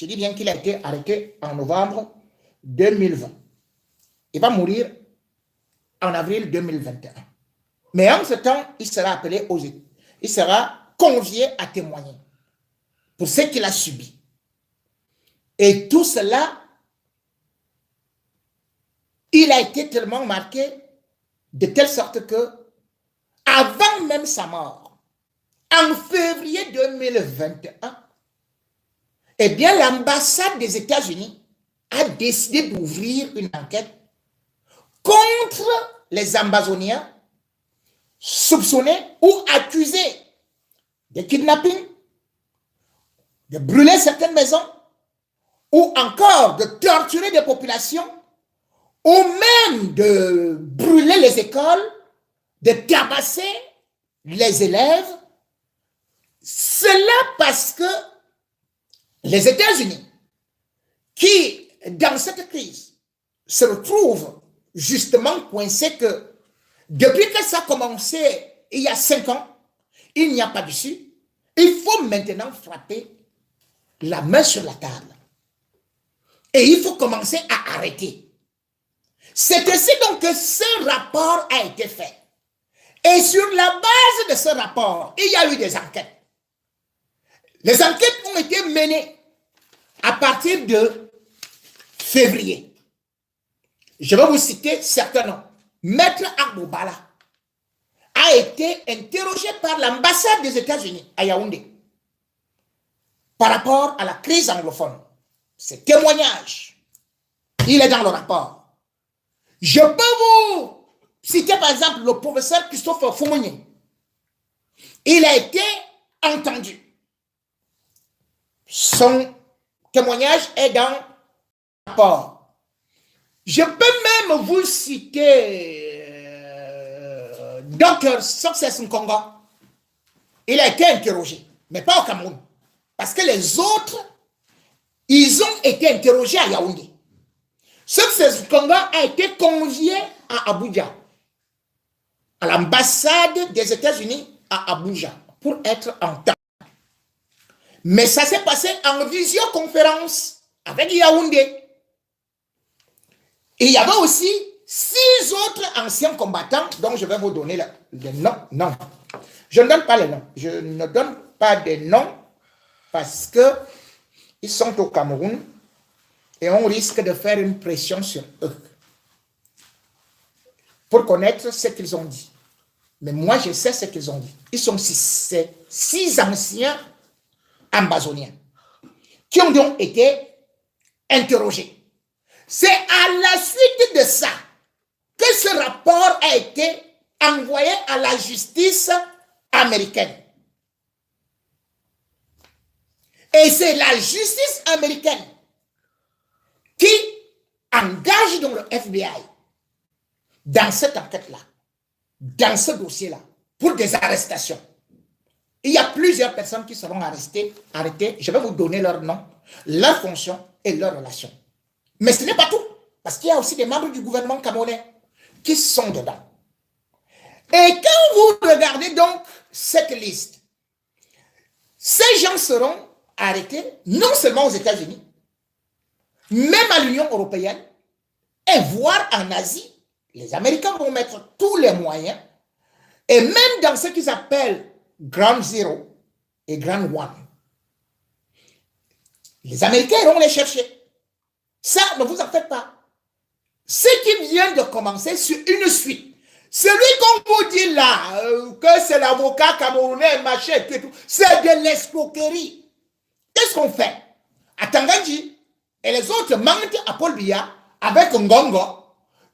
Je dis bien qu'il a été arrêté en novembre 2020. Il va mourir en avril 2021. Mais en ce temps, il sera appelé aux études. Il sera convié à témoigner pour ce qu'il a subi. Et tout cela, il a été tellement marqué de telle sorte que, avant même sa mort, en février 2021, eh bien, l'ambassade des États-Unis a décidé d'ouvrir une enquête contre les Ambazoniens soupçonnés ou accusés de kidnapping, de brûler certaines maisons, ou encore de torturer des populations, ou même de brûler les écoles, de tabasser les élèves. Cela parce que les États-Unis, qui, dans cette crise, se retrouvent justement coincés que, depuis que ça a commencé il y a 5 ans, il n'y a pas d'issue. Il faut maintenant frapper la main sur la table. Et il faut commencer à arrêter. C'est ainsi donc que ce rapport a été fait. Et sur la base de ce rapport, il y a eu des enquêtes. Les enquêtes ont été menées à partir de février. Je vais vous citer certains noms. Maître Agboubala a été interrogé par l'ambassade des États-Unis à Yaoundé par rapport à la crise anglophone. Ces témoignages, il est dans le rapport. Je peux vous citer par exemple le professeur Christophe Foumouni. Il a été entendu. Son témoignage est dans le rapport. Je peux même vous citer Dr. Success Nkonga. Il a été interrogé, mais pas au Cameroun. Parce que les autres, ils ont été interrogés à Yaoundé. Success Nkonga a été convié à Abuja, à l'ambassade des États-Unis à Abuja, pour être en temps. Mais ça s'est passé en visioconférence avec Yaoundé. Et il y avait aussi 6 autres anciens combattants dont je vais vous donner les noms. Non, je ne donne pas les noms. Je ne donne pas des noms parce qu'ils sont au Cameroun et on risque de faire une pression sur eux pour connaître ce qu'ils ont dit. Mais moi, je sais ce qu'ils ont dit. Ils sont 6 anciens ambazoniens qui ont donc été interrogés. C'est à la suite de ça que ce rapport a été envoyé à la justice américaine. Et c'est la justice américaine qui engage donc le FBI dans cette enquête-là, dans ce dossier-là, pour des arrestations. Il y a plusieurs personnes qui seront arrêtées. Je vais vous donner leur nom, leur fonction et leur relation. Mais ce n'est pas tout, parce qu'il y a aussi des membres du gouvernement camerounais qui sont dedans. Et quand vous regardez donc cette liste, ces gens seront arrêtés non seulement aux États-Unis, même à l'Union européenne, et voire en Asie. Les Américains vont mettre tous les moyens, et même dans ce qu'ils appellent Ground Zero et Ground One. Les Américains iront les chercher. Ça, ne vous en faites pas. Ce qui vient de commencer sur une suite, celui qu'on vous dit là, que c'est l'avocat camerounais, machin, et tout, c'est de l'escroquerie. Qu'est-ce qu'on fait? À Tangandji, et les autres mentent à Paul Biya avec Ngongo,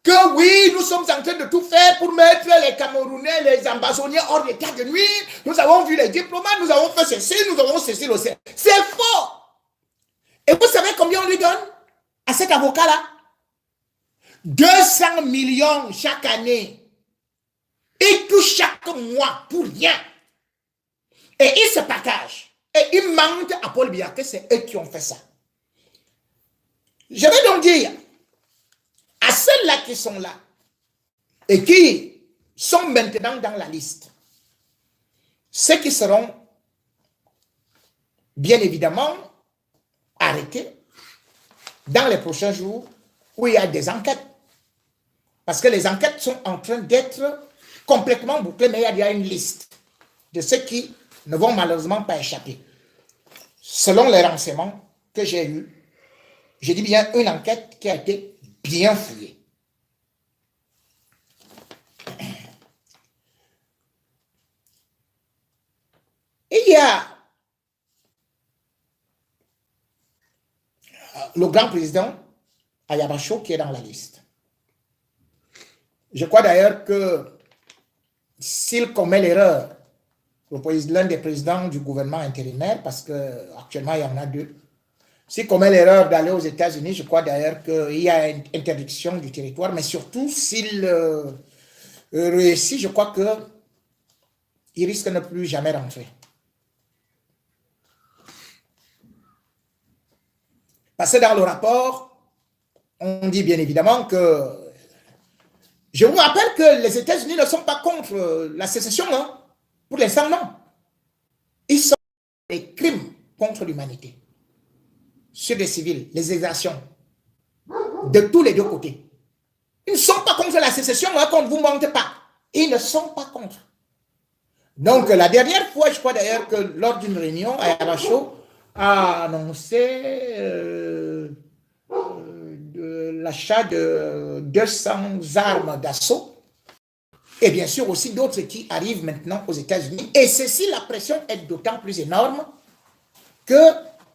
que oui, nous sommes en train de tout faire pour mettre les Camerounais, les Ambazoniens hors d'état de nuire. Nous avons vu les diplomates, nous avons fait ceci, nous avons ceci, ceci. C'est faux. Et vous savez combien on lui donne à cet avocat-là? 200 millions chaque année. Il touche chaque mois pour rien. Et il se partage. Et il mentent à Paul Biya que c'est eux qui ont fait ça. Je vais donc dire à ceux-là qui sont là et qui sont maintenant dans la liste, ceux qui seront bien évidemment arrêtés dans les prochains jours où il y a des enquêtes. Parce que les enquêtes sont en train d'être complètement bouclées, mais il y a une liste de ceux qui ne vont malheureusement pas échapper. Selon les renseignements que j'ai eus, je dis bien une enquête qui a été bien fouillée. Il y a le grand président Ayabacho qui est dans la liste. Je crois d'ailleurs que s'il commet l'erreur, l'un des présidents du gouvernement intérimaire, parce qu'actuellement il y en a deux, s'il commet l'erreur d'aller aux États-Unis, je crois d'ailleurs qu'il y a une interdiction du territoire, mais surtout s'il réussit, je crois qu'il risque de ne plus jamais rentrer. Parce que dans le rapport, on dit bien évidemment que... Je vous rappelle que les États-Unis ne sont pas contre la sécession, hein. Pour l'instant, non. Ils sont des crimes contre l'humanité. Sur les civils, les exactions, de tous les deux côtés. Ils ne sont pas contre la sécession, hein, qu'on ne vous mente pas. Ils ne sont pas contre. Donc, la dernière fois, je crois d'ailleurs que lors d'une réunion, Ayabacho a annoncé l'achat de 200 armes d'assaut et bien sûr aussi d'autres qui arrivent maintenant aux États-Unis. Et ceci, la pression est d'autant plus énorme que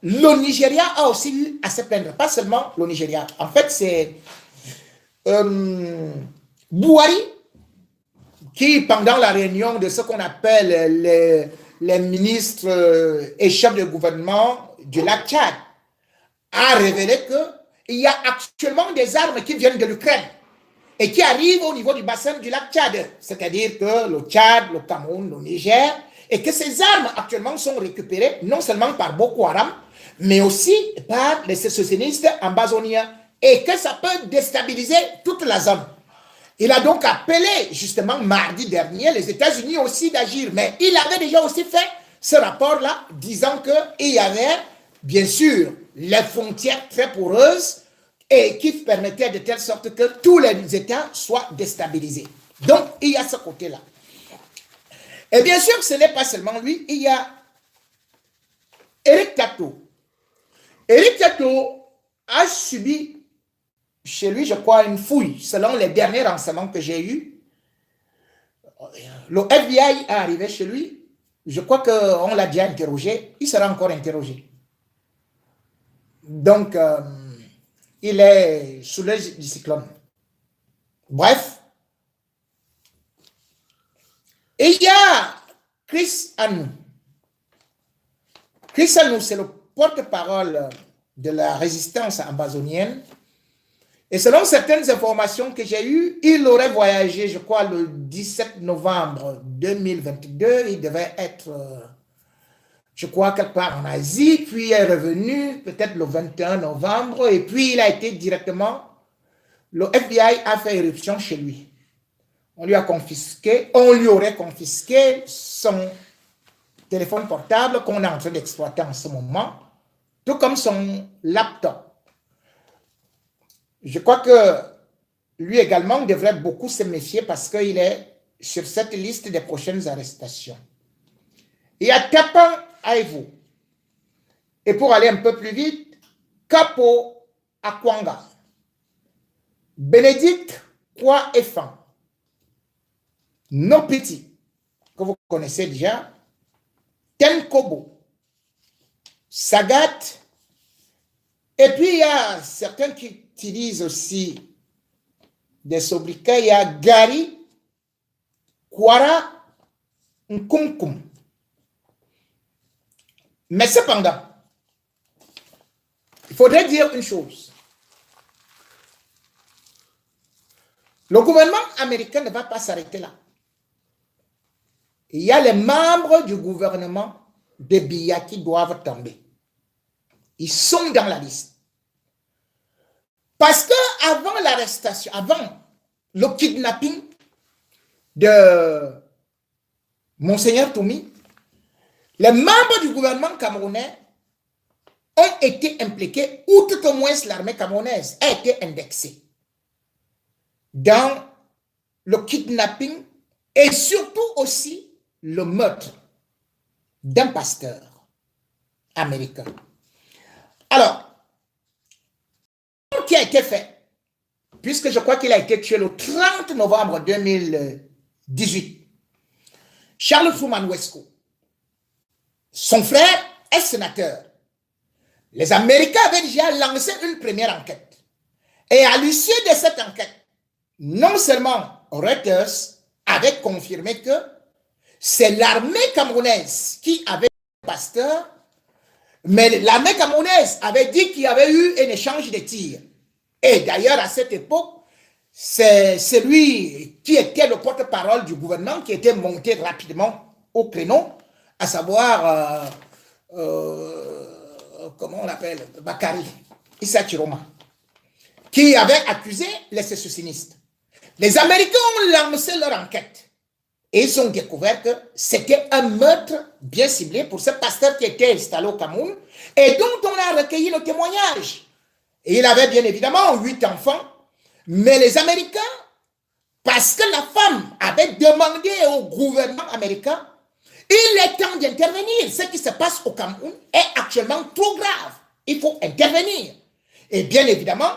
le Nigeria a aussi eu à se plaindre. Pas seulement le Nigeria. En fait, c'est Buhari qui, pendant la réunion de ce qu'on appelle les ministres et chefs de gouvernement du lac Tchad, a révélé qu'il y a actuellement des armes qui viennent de l'Ukraine et qui arrivent au niveau du bassin du lac Tchad, c'est-à-dire que le Tchad, le Cameroun, le Niger, et que ces armes actuellement sont récupérées non seulement par Boko Haram, mais aussi par les sécessionnistes ambazoniens, et que ça peut déstabiliser toute la zone. Il a donc appelé justement mardi dernier les États-Unis aussi d'agir, mais il avait déjà aussi fait ce rapport-là disant qu'il y avait bien sûr les frontières très poreuses et qui permettaient de telle sorte que tous les États soient déstabilisés. Donc il y a ce côté-là. Et bien sûr ce n'est pas seulement lui, il y a Eric Tato. Eric Tato a subi chez lui, je crois, une fouille, selon les derniers renseignements que j'ai eus. Le FBI est arrivé chez lui. Je crois qu'on l'a déjà interrogé. Il sera encore interrogé. Donc, il est sous l'œil du cyclone. Bref. Et il y a Chris Anou. Chris Anou, c'est le porte-parole de la résistance ambazonienne. Et selon certaines informations que j'ai eues, il aurait voyagé, je crois, le 17 novembre 2022. Il devait être, je crois, quelque part en Asie, puis il est revenu peut-être le 21 novembre, et puis il a été directement, le FBI a fait éruption chez lui. On lui aurait confisqué son téléphone portable qu'on est en train d'exploiter en ce moment, tout comme son laptop. Je crois que lui également devrait beaucoup se méfier parce qu'il est sur cette liste des prochaines arrestations. Il y a Tapan Aïvou. Et pour aller un peu plus vite, Capo Akwanga, Bénédicte Kwa-Effan, Nopiti, que vous connaissez déjà, Tenkobo, Sagat, et puis il y a certains qui utilisent aussi des sobriquets. Il y a Gary Kwara Nkunkum. Mais cependant, il faudrait dire une chose. Le gouvernement américain ne va pas s'arrêter là. Il y a les membres du gouvernement de Biya qui doivent tomber. Ils sont dans la liste. Parce que avant l'arrestation, avant le kidnapping de Monseigneur Toumi, les membres du gouvernement camerounais ont été impliqués, ou tout au moins l'armée camerounaise a été indexée dans le kidnapping et surtout aussi le meurtre d'un pasteur américain. Alors, ce qui a été fait, puisque je crois qu'il a été tué le 30 novembre 2018, Charles Truman Wesco, son frère est sénateur. Les Américains avaient déjà lancé une première enquête. Et à l'issue de cette enquête, non seulement Reuters avait confirmé que c'est l'armée camerounaise qui avait le pasteur, mais l'armée camerounaise avait dit qu'il y avait eu un échange de tirs. Et d'ailleurs, à cette époque, c'est celui qui était le porte-parole du gouvernement qui était monté rapidement au créneau, à savoir, comment on l'appelle, Bakary, Issa Chiroma, qui avait accusé les sécessionnistes. Les Américains ont lancé leur enquête et ils ont découvert que c'était un meurtre bien ciblé pour ce pasteur qui était installé au Cameroun et dont on a recueilli le témoignage. Et il avait bien évidemment 8 enfants, mais les Américains, parce que la femme avait demandé au gouvernement américain, il est temps d'intervenir. Ce qui se passe au Cameroun est actuellement trop grave. Il faut intervenir. Et bien évidemment,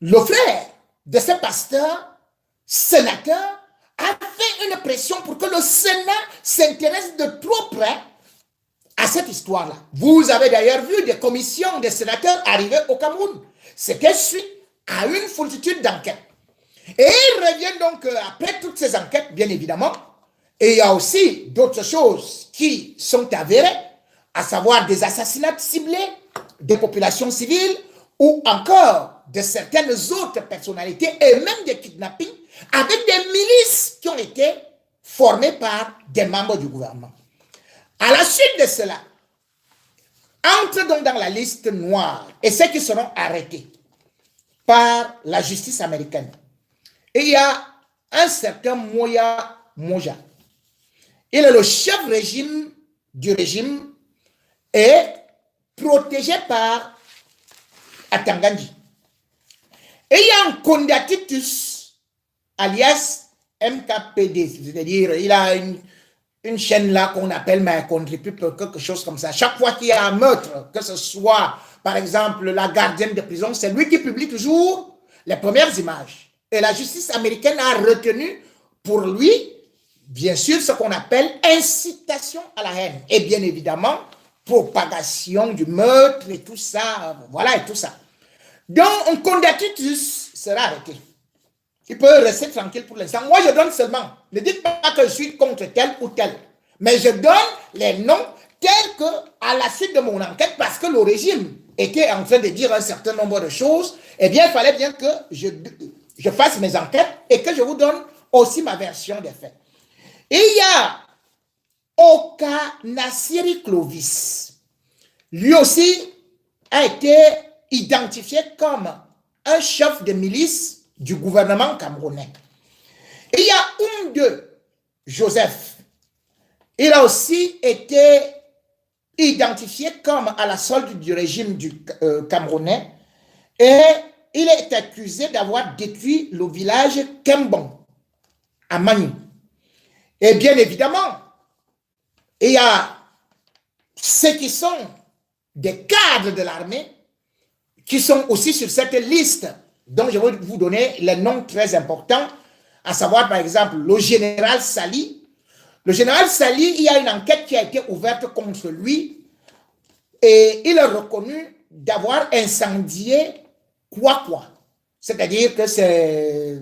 le frère de ce pasteur, sénateur, a fait une pression pour que le Sénat s'intéresse de trop près à cette histoire-là. Vous avez d'ailleurs vu des commissions de sénateurs arriver au Cameroun. C'était suite à une foultitude d'enquêtes. Et il revient donc après toutes ces enquêtes, bien évidemment, et il y a aussi d'autres choses qui sont avérées, à savoir des assassinats ciblés, des populations civiles, ou encore de certaines autres personnalités, et même des kidnappings, avec des milices qui ont été formées par des membres du gouvernement. À la suite de cela, entre donc dans la liste noire, et ceux qui seront arrêtés par la justice américaine. Et il y a un certain Moya Moja. Il est le chef régime du régime et protégé par Atangandi. Et il y a un Kondatitus, alias MKPD, c'est-à-dire il a une chaîne là qu'on appelle Mycontribute, quelque chose comme ça. Chaque fois qu'il y a un meurtre, que ce soit par exemple la gardienne de prison, c'est lui qui publie toujours les premières images. Et la justice américaine a retenu pour lui, bien sûr, ce qu'on appelle incitation à la haine. Et bien évidemment, propagation du meurtre et tout ça, voilà et tout ça. Donc, un Kondatitus sera arrêté. Il peut rester tranquille pour l'instant. Moi, je donne seulement. Ne dites pas que je suis contre tel ou tel. Mais je donne les noms tels que, à la suite de mon enquête, parce que le régime était en train de dire un certain nombre de choses, eh bien, il fallait bien que je fasse mes enquêtes et que je vous donne aussi ma version des faits. Et il y a Oka Nassiri Clovis. Lui aussi a été identifié comme un chef de milice du gouvernement camerounais. Et il y a Oumde Joseph. Il a aussi été identifié comme à la solde du régime du camerounais et il est accusé d'avoir détruit le village Kembon à Manu. Et bien évidemment, il y a ceux qui sont des cadres de l'armée qui sont aussi sur cette liste, dont je vais vous donner les noms très importants, à savoir par exemple le général Sali. Le général Sali, il y a une enquête qui a été ouverte contre lui et il est reconnu d'avoir incendié Kwakwa, c'est-à-dire que c'est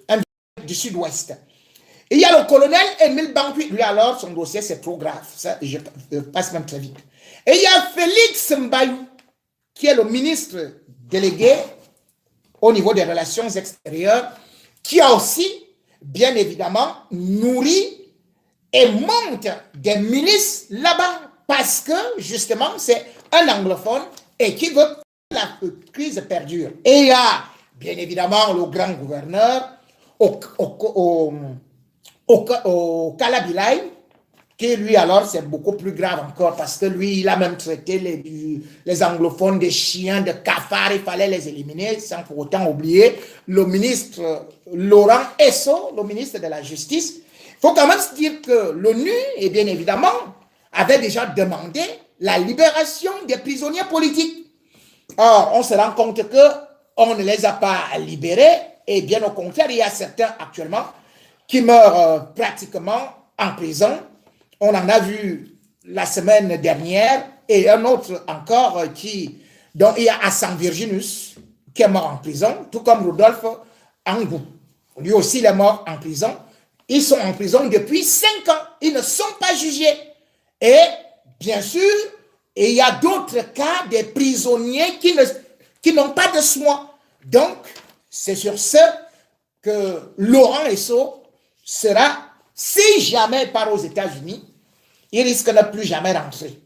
un du sud-ouest. Il y a le colonel Émile Bankui, lui alors son dossier c'est trop grave, ça, je passe même très vite. Et il y a Félix Mbayou, qui est le ministre délégué au niveau des relations extérieures, qui a aussi, bien évidemment, nourri et monte des milices là-bas, parce que, justement, c'est un anglophone et qui veut que la crise perdure. Et il y a, bien évidemment, le grand gouverneur au Kalabilay, qui lui alors c'est beaucoup plus grave encore parce que lui il a même traité les anglophones de chiens, de cafards, il fallait les éliminer sans pour autant oublier le ministre Laurent Esso, le ministre de la Justice. Il faut quand même se dire que l'ONU, et bien évidemment, avait déjà demandé la libération des prisonniers politiques. Or, on se rend compte qu'on ne les a pas libérés et bien au contraire, il y a certains actuellement qui meurent pratiquement en prison. On en a vu la semaine dernière et un autre encore dont il y a Hassan Virginus qui est mort en prison, tout comme Rodolphe Angou. Lui aussi, il est mort en prison. Ils sont en prison depuis 5 ans. Ils ne sont pas jugés. Et bien sûr, il y a d'autres cas des prisonniers qui n'ont pas de soins. Donc, c'est sur ce que Laurent Esso sera, si jamais il part aux États-Unis, il risque de ne plus jamais rentrer.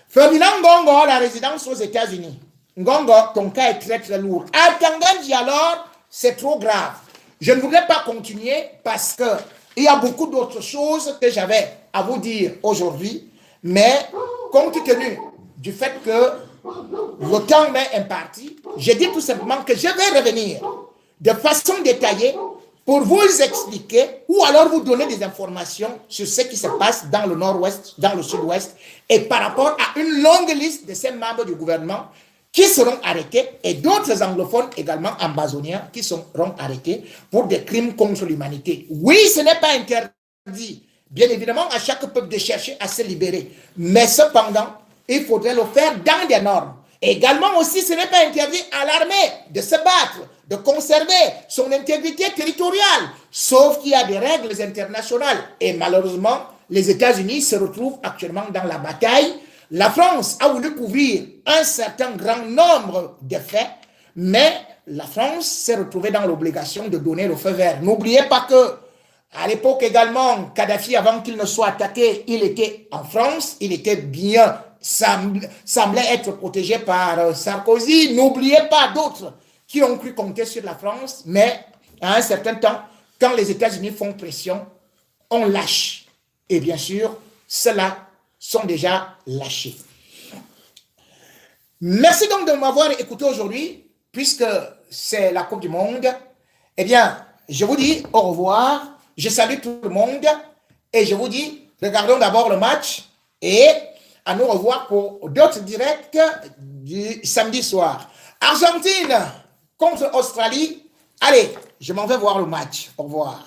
Ferdinand Ngongo, la résidence aux États-Unis. Ngongo, ton cas est très très lourd. À Tanganji alors, c'est trop grave. Je ne voudrais pas continuer parce qu'il y a beaucoup d'autres choses que j'avais à vous dire aujourd'hui, mais compte tenu du fait que le temps m'est imparti, je dis tout simplement que je vais revenir de façon détaillée pour vous expliquer ou alors vous donner des informations sur ce qui se passe dans le nord-ouest, dans le sud-ouest et par rapport à une longue liste de ces membres du gouvernement qui seront arrêtés et d'autres anglophones également amazoniens qui seront arrêtés pour des crimes contre l'humanité. Oui, ce n'est pas interdit, bien évidemment, à chaque peuple de chercher à se libérer. Mais cependant, il faudrait le faire dans des normes. Également aussi, ce n'est pas interdit à l'armée de se battre, de conserver son intégrité territoriale, sauf qu'il y a des règles internationales. Et malheureusement, les États-Unis se retrouvent actuellement dans la bataille. La France a voulu couvrir un certain grand nombre de faits, mais la France s'est retrouvée dans l'obligation de donner le feu vert. N'oubliez pas que à l'époque également, Kadhafi, avant qu'il ne soit attaqué, il était en France, il était bien, semblait être protégé par Sarkozy. N'oubliez pas d'autres qui ont cru compter sur la France, mais à un certain temps, quand les États-Unis font pression, on lâche. Et bien sûr, ceux-là sont déjà lâchés. Merci donc de m'avoir écouté aujourd'hui, puisque c'est la Coupe du Monde. Eh bien, je vous dis au revoir. Je salue tout le monde et je vous dis, regardons d'abord le match et à nous revoir pour d'autres directs du samedi soir. Argentine contre Australie. Allez, je m'en vais voir le match. Au revoir.